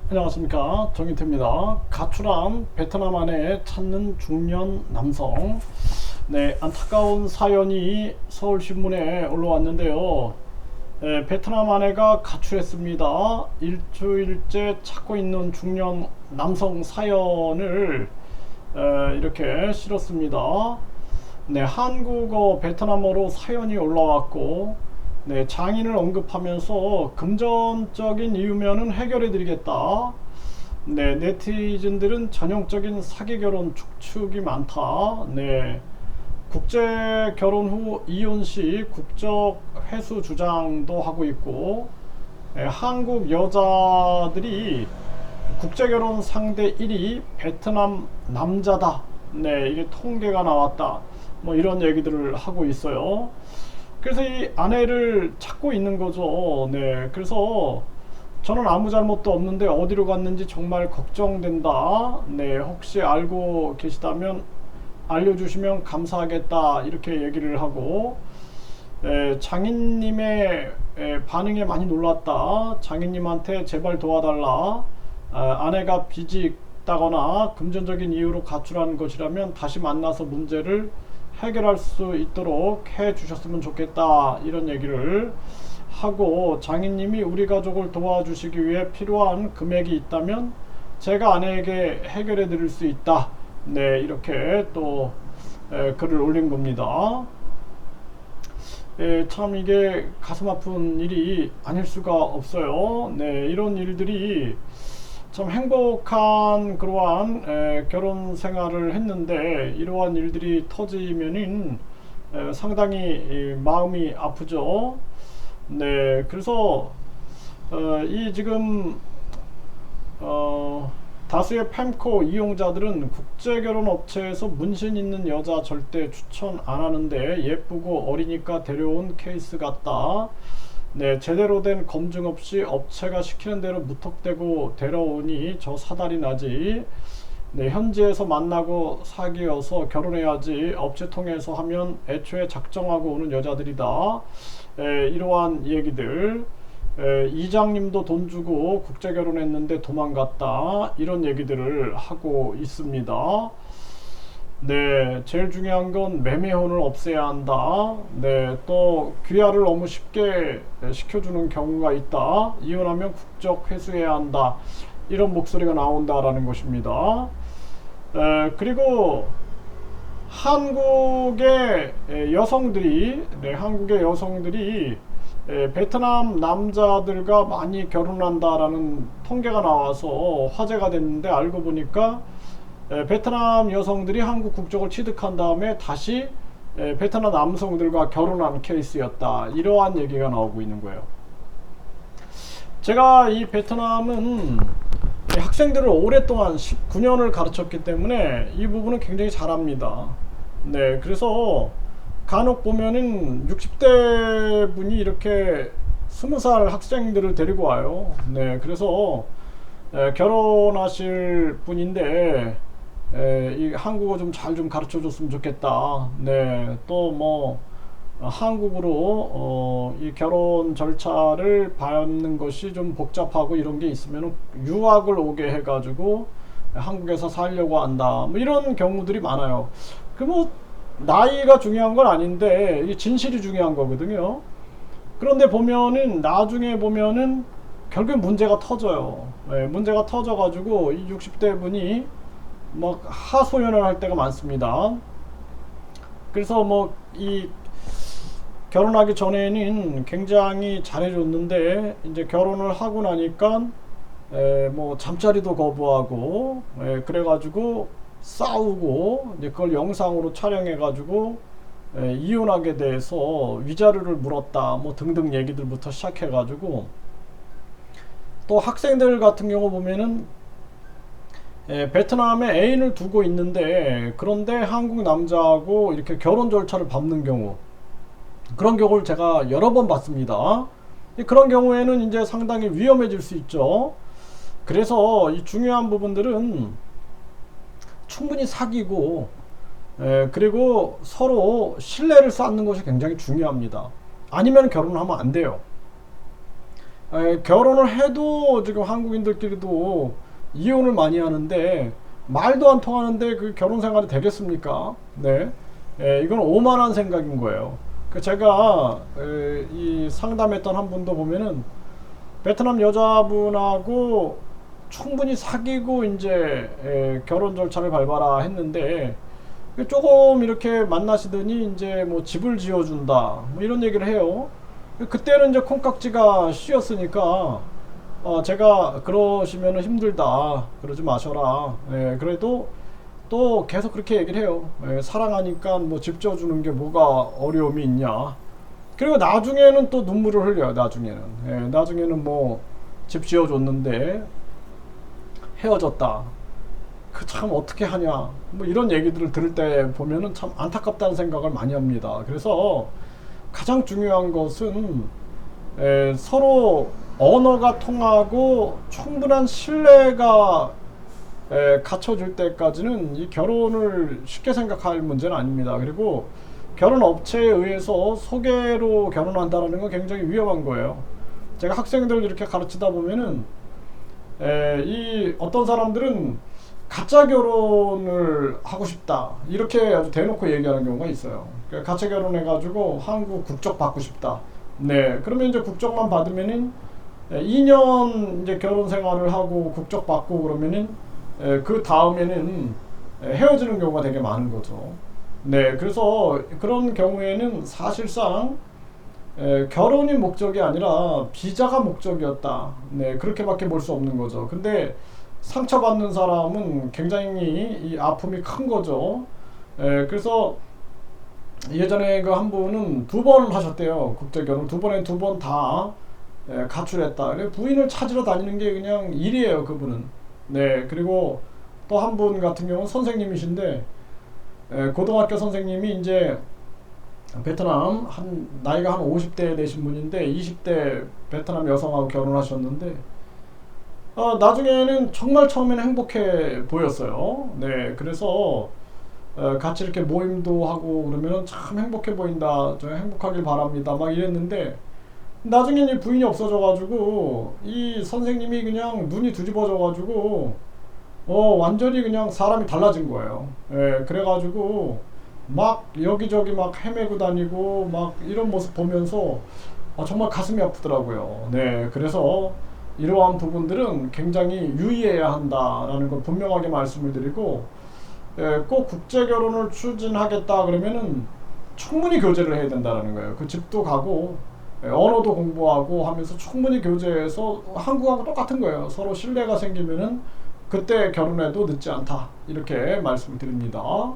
안녕하십니까, 정인태입니다. 가출한 베트남 아내 찾는 중년 남성. 네, 안타까운 사연이 서울신문에 올라왔는데요. 베트남 아내가 가출했습니다. 일주일째 찾고 있는 중년 남성 사연을 이렇게 실었습니다. 네, 한국어 베트남어로 사연이 올라왔고, 네, 장인을 언급하면서 금전적인 이유면은 해결해 드리겠다. 네, 네티즌들은 전형적인 사기 결혼 축축이 많다. 네, 국제 결혼 후 이혼 시 국적 회수 주장도 하고 있고, 네, 한국 여자들이 국제 결혼 상대 1위 베트남 남자다. 네, 이게 통계가 나왔다. 뭐 이런 얘기들을 하고 있어요. 그래서 이 아내를 찾고 있는 거죠. 네, 그래서 저는 아무 잘못도 없는데 어디로 갔는지 정말 걱정된다. 네, 혹시 알고 계시다면 알려주시면 감사하겠다. 이렇게 얘기를 하고, 장인님의 반응에 많이 놀랐다. 장인님한테 제발 도와달라. 아내가 빚이 있다거나 금전적인 이유로 가출한 것이라면 다시 만나서 문제를 해결할 수 있도록 해 주셨으면 좋겠다. 이런 얘기를 하고, 장인님이 우리 가족을 도와주시기 위해 필요한 금액이 있다면 제가 아내에게 해결해 드릴 수 있다. 네, 이렇게 또 글을 올린 겁니다. 참 이게 가슴 아픈 일이 아닐 수가 없어요. 네, 이런 일들이 참 행복한 그러한 결혼 생활을 했는데 이러한 일들이 터지면은 상당히 마음이 아프죠. 네, 그래서 이 지금 다수의 팸코 이용자들은 국제결혼 업체에서 문신 있는 여자 절대 추천 안 하는데 예쁘고 어리니까 데려온 케이스 같다. 네, 제대로 된 검증 없이 업체가 시키는 대로 무턱대고 데려오니 저 사달이 나지. 네, 현지에서 만나고 사귀어서 결혼해야지. 업체 통해서 하면 애초에 작정하고 오는 여자들이다. 이러한 얘기들. 이장님도 돈 주고 국제 결혼했는데 도망갔다. 이런 얘기들을 하고 있습니다. 네, 제일 중요한 건 매매혼을 없애야 한다. 네, 또 귀화를 너무 쉽게 시켜주는 경우가 있다. 이혼하면 국적 회수해야 한다. 이런 목소리가 나온다라는 것입니다. 그리고 한국의 여성들이, 네, 한국의 여성들이 베트남 남자들과 많이 결혼한다라는 통계가 나와서 화제가 됐는데, 알고 보니까 베트남 여성들이 한국 국적을 취득한 다음에 다시 베트남 남성들과 결혼한 케이스였다. 이러한 얘기가 나오고 있는 거예요. 제가 이 베트남은 학생들을 오랫동안 19년을 가르쳤기 때문에 이 부분은 굉장히 잘합니다. 네, 그래서 간혹 보면은 60대 분이 이렇게 20살 학생들을 데리고 와요. 네, 그래서 결혼하실 분인데 이 한국어 좀 잘 좀 가르쳐 줬으면 좋겠다. 네, 또 뭐 한국으로 이 결혼 절차를 밟는 것이 좀 복잡하고 이런 게 있으면 유학을 오게 해가지고 한국에서 살려고 한다. 뭐 이런 경우들이 많아요. 그 뭐 나이가 중요한 건 아닌데 이 진실이 중요한 거거든요. 그런데 보면은 나중에 보면은 결국에 문제가 터져요. 네, 문제가 터져가지고 이 60대 분이 막 하소연을 할 때가 많습니다. 그래서 뭐 이 결혼하기 전에는 굉장히 잘해줬는데 이제 결혼을 하고 나니까 뭐 잠자리도 거부하고 그래가지고 싸우고 이제 그걸 영상으로 촬영해가지고 이혼하게 돼서 위자료를 물었다 뭐 등등 얘기들부터 시작해가지고, 또 학생들 같은 경우 보면은 베트남에 애인을 두고 있는데 그런데 한국 남자하고 이렇게 결혼 절차를 밟는 경우, 그런 경우를 제가 여러 번 봤습니다. 그런 경우에는 이제 상당히 위험해질 수 있죠. 그래서 이 중요한 부분들은 충분히 사귀고 그리고 서로 신뢰를 쌓는 것이 굉장히 중요합니다. 아니면 결혼을 하면 안 돼요. 결혼을 해도 지금 한국인들끼리도 이혼을 많이 하는데 말도 안 통하는데 그 결혼 생활이 되겠습니까? 네, 이건 오만한 생각인 거예요. 그 제가 이 상담했던 한 분도 보면은 베트남 여자분하고 충분히 사귀고 이제 결혼 절차를 밟아라 했는데 조금 이렇게 만나시더니 이제 뭐 집을 지어준다 뭐 이런 얘기를 해요. 그때는 이제 콩깍지가 씌었으니까 제가 그러시면 힘들다 그러지 마셔라. 그래도 또 계속 그렇게 얘기를 해요. 사랑하니까 뭐 집 지어주는 게 뭐가 어려움이 있냐. 그리고 나중에는 또 눈물을 흘려요. 나중에는 뭐 집 지어줬는데 헤어졌다. 그 참 어떻게 하냐. 뭐 이런 얘기들을 들을 때 보면은 참 안타깝다는 생각을 많이 합니다. 그래서 가장 중요한 것은 서로 언어가 통하고 충분한 신뢰가 갖춰질 때까지는 이 결혼을 쉽게 생각할 문제는 아닙니다. 그리고 결혼 업체에 의해서 소개로 결혼한다는 건 굉장히 위험한 거예요. 제가 학생들 이렇게 가르치다 보면은 이 어떤 사람들은 가짜 결혼을 하고 싶다 이렇게 아주 대놓고 얘기하는 경우가 있어요. 그러니까 가짜 결혼해가지고 한국 국적 받고 싶다. 네, 그러면 이제 국적만 받으면은 2년 이제 결혼 생활을 하고 국적 받고 그러면은 그 다음에는 헤어지는 경우가 되게 많은 거죠. 네, 그래서 그런 경우에는 사실상 결혼이 목적이 아니라 비자가 목적이었다. 네, 그렇게밖에 볼 수 없는 거죠. 근데 상처받는 사람은 굉장히 이 아픔이 큰 거죠. 그래서 예전에 그 한 분은 2번 하셨대요. 국제결혼 2번에 2번 다 가출했다. 부인을 찾으러 다니는 게 그냥 일이에요, 그분은. 네, 그리고 또 한 분 같은 경우는 선생님이신데 고등학교 선생님이 이제 베트남 나이가 한 50대 되신 분인데 20대 베트남 여성하고 결혼하셨는데 나중에는 정말 처음에는 행복해 보였어요. 네, 그래서 같이 이렇게 모임도 하고 그러면 참 행복해 보인다. 저 행복하길 바랍니다. 막 이랬는데 나중에 부인이 없어져가지고 이 선생님이 그냥 눈이 뒤집어져가지고 완전히 그냥 사람이 달라진 거예요. 그래가지고 막 여기저기 막 헤매고 다니고 막 이런 모습 보면서 정말 가슴이 아프더라고요. 네, 그래서 이러한 부분들은 굉장히 유의해야 한다라는 걸 분명하게 말씀을 드리고 꼭 국제 결혼을 추진하겠다 그러면은 충분히 교제를 해야 된다는 거예요. 그 집도 가고 언어도 공부하고 하면서 충분히 교제해서 한국하고 똑같은 거예요. 서로 신뢰가 생기면은 그때 결혼해도 늦지 않다 이렇게 말씀을 드립니다.